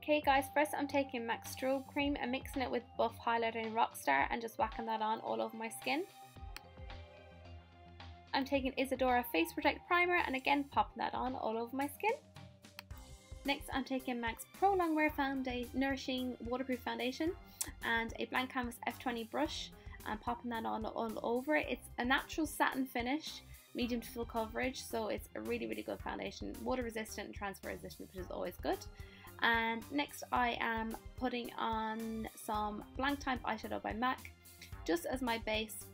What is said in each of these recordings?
Okay guys, first I'm taking MAC Strobe Cream and mixing it with Buff Highlighter in ROCKSTAR and just whacking that on all over my skin. I'm taking ISADORA Face Protect Primer and again popping that on all over my skin. Next I'm taking MAC's PROLONGWEAR Nourishing Waterproof Foundation and a blank canvas F20 brush and popping that on all over it. It's a natural satin finish, medium to full coverage, so it's a really good foundation, water resistant and transfer resistant, which is always good. And next I am putting on some Blanc type eyeshadow by MAC just as my base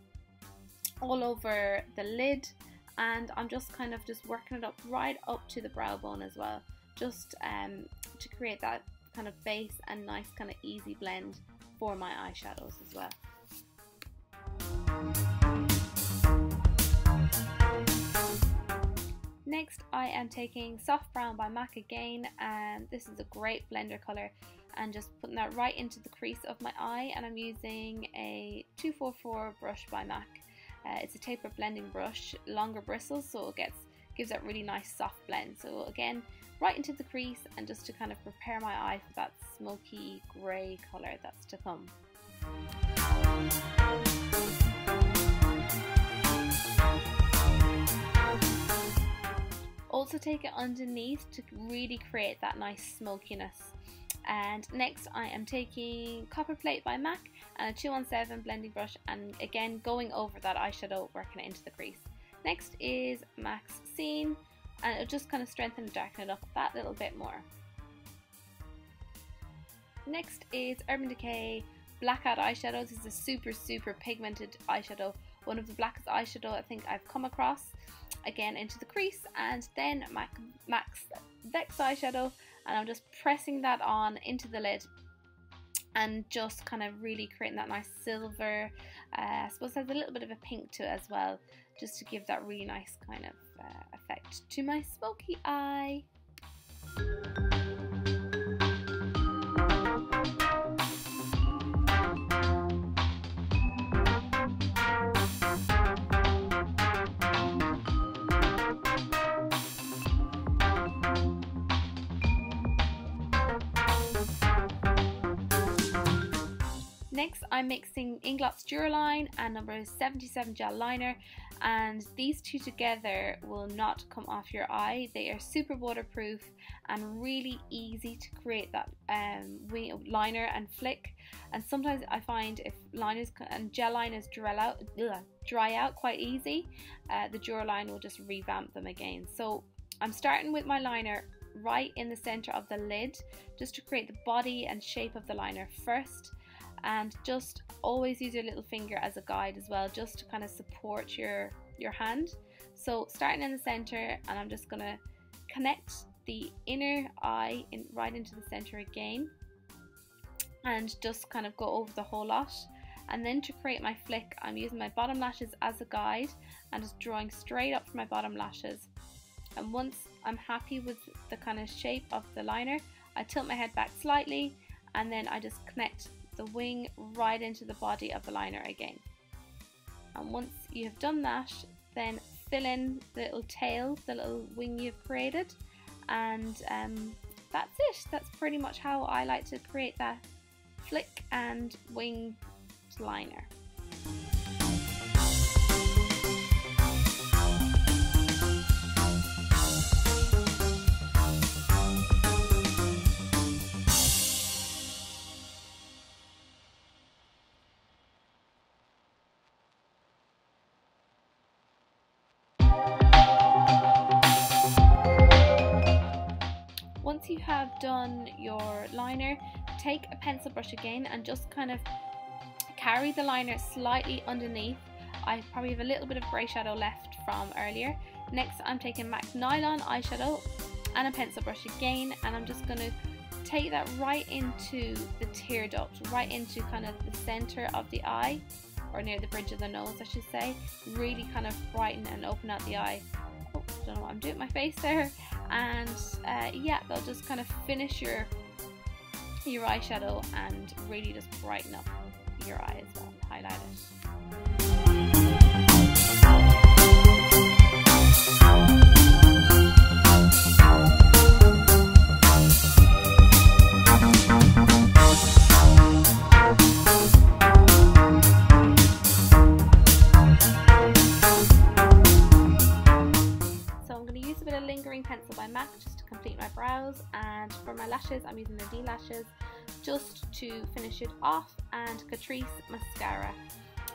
all over the lid, and I'm just kind of working it up right up to the brow bone as well, just to create that kind of base and nice kind of easy blend for my eyeshadows as well. Next I am taking Soft Brown by MAC again, and this is a great blender colour, and just putting that right into the crease of my eye, and I'm using a 244 brush by MAC. It's a taper blending brush, longer bristles, so it gives that really nice soft blend. So again, right into the crease and just to kind of prepare my eye for that smoky grey colour that's to come. Also take it underneath to really create that nice smokiness. And next I am taking COPPERPLATE by MAC and a 217 blending brush, and again going over that eyeshadow, working it into the crease. Next is MAC's Scene, and it'll just kind of strengthen and darken it up that little bit more. Next is Urban Decay Blackout eyeshadow. This is a super pigmented eyeshadow, one of the blackest eyeshadow I think I've come across. Again into the crease, and then MAC's Vex eyeshadow, and I'm just pressing that on into the lid and just kind of really creating that nice silver, I suppose there's a little bit of a pink to it as well, just to give that really nice kind of effect to my smoky eye. Next I'm mixing INGLOT's DURALINE and number 77 gel liner, and these two together will not come off your eye. They are super waterproof and really easy to create that liner and flick. And sometimes I find if liners and gel liners dry out quite easy, the DURALINE will just revamp them again. So I'm starting with my liner right in the center of the lid, just to create the body and shape of the liner first. And just always use your little finger as a guide as well, just to kind of support your hand. So starting in the center, and I'm just gonna connect the inner eye right into the center again, and just kind of go over the whole lot. And then to create my flick, I'm using my bottom lashes as a guide and just drawing straight up for my bottom lashes. And once I'm happy with the kind of shape of the liner, I tilt my head back slightly, and then I just connect the wing right into the body of the liner again. And once you have done that, then fill in the little tail, the little wing you've created, and that's it. That's pretty much how I like to create that flick and wing liner. Once you have done your liner, take a pencil brush again and just kind of carry the liner slightly underneath. I probably have a little bit of grey shadow left from earlier. Next I'm taking MAC NYLON eyeshadow and a pencil brush again, and I'm just going to take that right into the tear duct, right into kind of the center of the eye, or near the bridge of the nose I should say. Really kind of brighten and open out the eye. Oh, don't know what I'm doing with my face there. And yeah, they'll just kind of finish your eyeshadow and really just brighten up your eye as well, highlight it. a bit of Lingering Pencil by MAC just to complete my brows, and for my lashes I'm using NADINE lashes just to finish it off, and CATRICE mascara,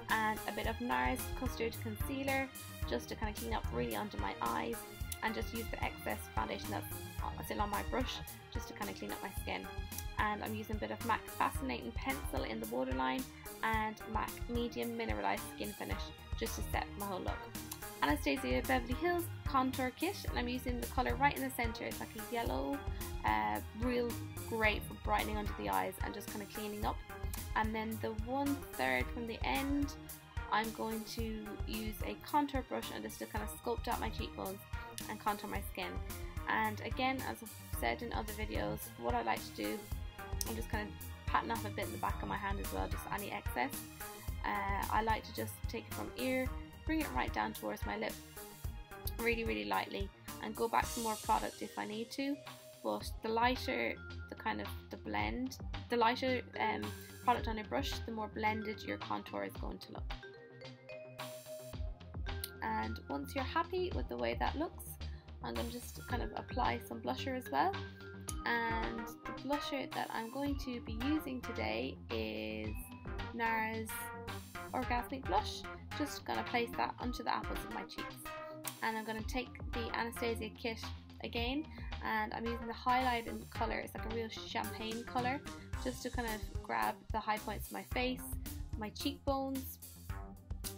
and a bit of NARS custard concealer just to kind of clean up really under my eyes, and just use the excess foundation that's still on my brush just to kind of clean up my skin. And I'm using a bit of MAC Fascinating Pencil in the waterline and MAC Medium Mineralized Skin Finish just to set my whole look. Anastasia Beverly Hills Contour Kit, and I'm using the colour right in the centre. It's like a yellow, real great for brightening under the eyes and just kind of cleaning up. And then the 1/3 from the end, I'm going to use a contour brush and just to kind of sculpt out my cheekbones and contour my skin. And again, as I've said in other videos, what I like to do, I'm just kind of patting off a bit in the back of my hand as well, just any excess. I like to just take it from ear, bring it right down towards my lip, really lightly, and go back for more product if I need to. But the lighter the lighter product on your brush, the more blended your contour is going to look. And once you're happy with the way that looks, I'm going to just kind of apply some blusher as well. And the blusher that I'm going to be using today is NARS Orgasmic Blush. Just going to place that onto the apples of my cheeks. And I'm going to take the Anastasia kit again, and I'm using the highlighting colour. It's like a real champagne colour, just to kind of grab the high points of my face, my cheekbones,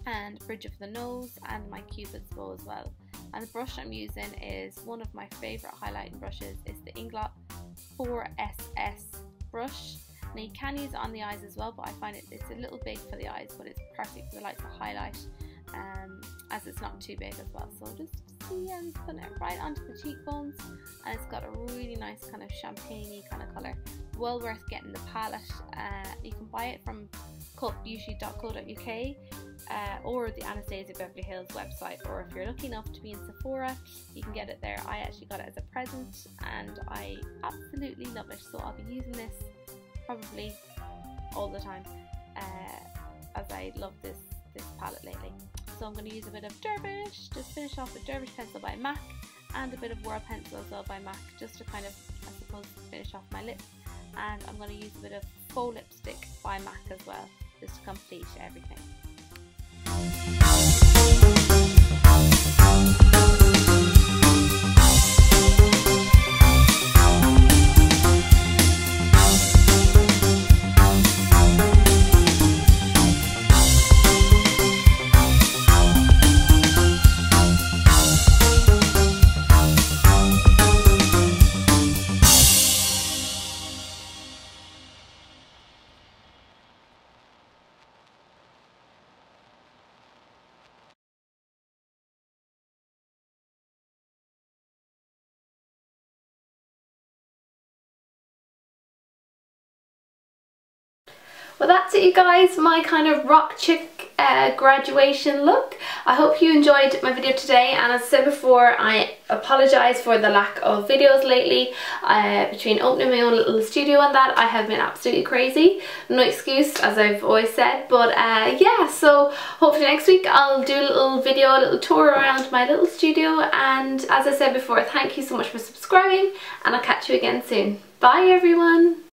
and bridge of the nose, and my cupid's bow as well. And the brush I'm using is one of my favourite highlighting brushes. It's the INGLOT 4SS brush. Now you can use it on the eyes as well, but I find it's a little big for the eyes, but it's perfect for the lights to highlight, as it's not too big as well. So just see, I'm just putting it right onto the cheekbones, and it's got a really nice kind of champagne-y kind of colour. Well worth getting the palette. You can buy it from usually.co.uk or the Anastasia Beverly Hills website, or if you're lucky enough to be in Sephora, you can get it there. I actually got it as a present and I absolutely love it, so I'll be using this probably all the time, as I love this palette lately. So I'm going to use a bit of Dervish, just finish off with Dervish pencil by MAC, and a bit of WHIRL pencil as well by MAC, just to kind of, I suppose, finish off my lips. And I'm going to use a bit of faux lipstick by MAC as well, just to complete everything. Well, that's it, you guys, my kind of rock chick graduation look. I hope you enjoyed my video today, and as I said before, I apologise for the lack of videos lately. Between opening my own little studio and that, I have been absolutely crazy. No excuse, as I've always said, but yeah, so hopefully next week I'll do a little video, a little tour around my little studio. And as I said before, thank you so much for subscribing, and I'll catch you again soon. Bye everyone!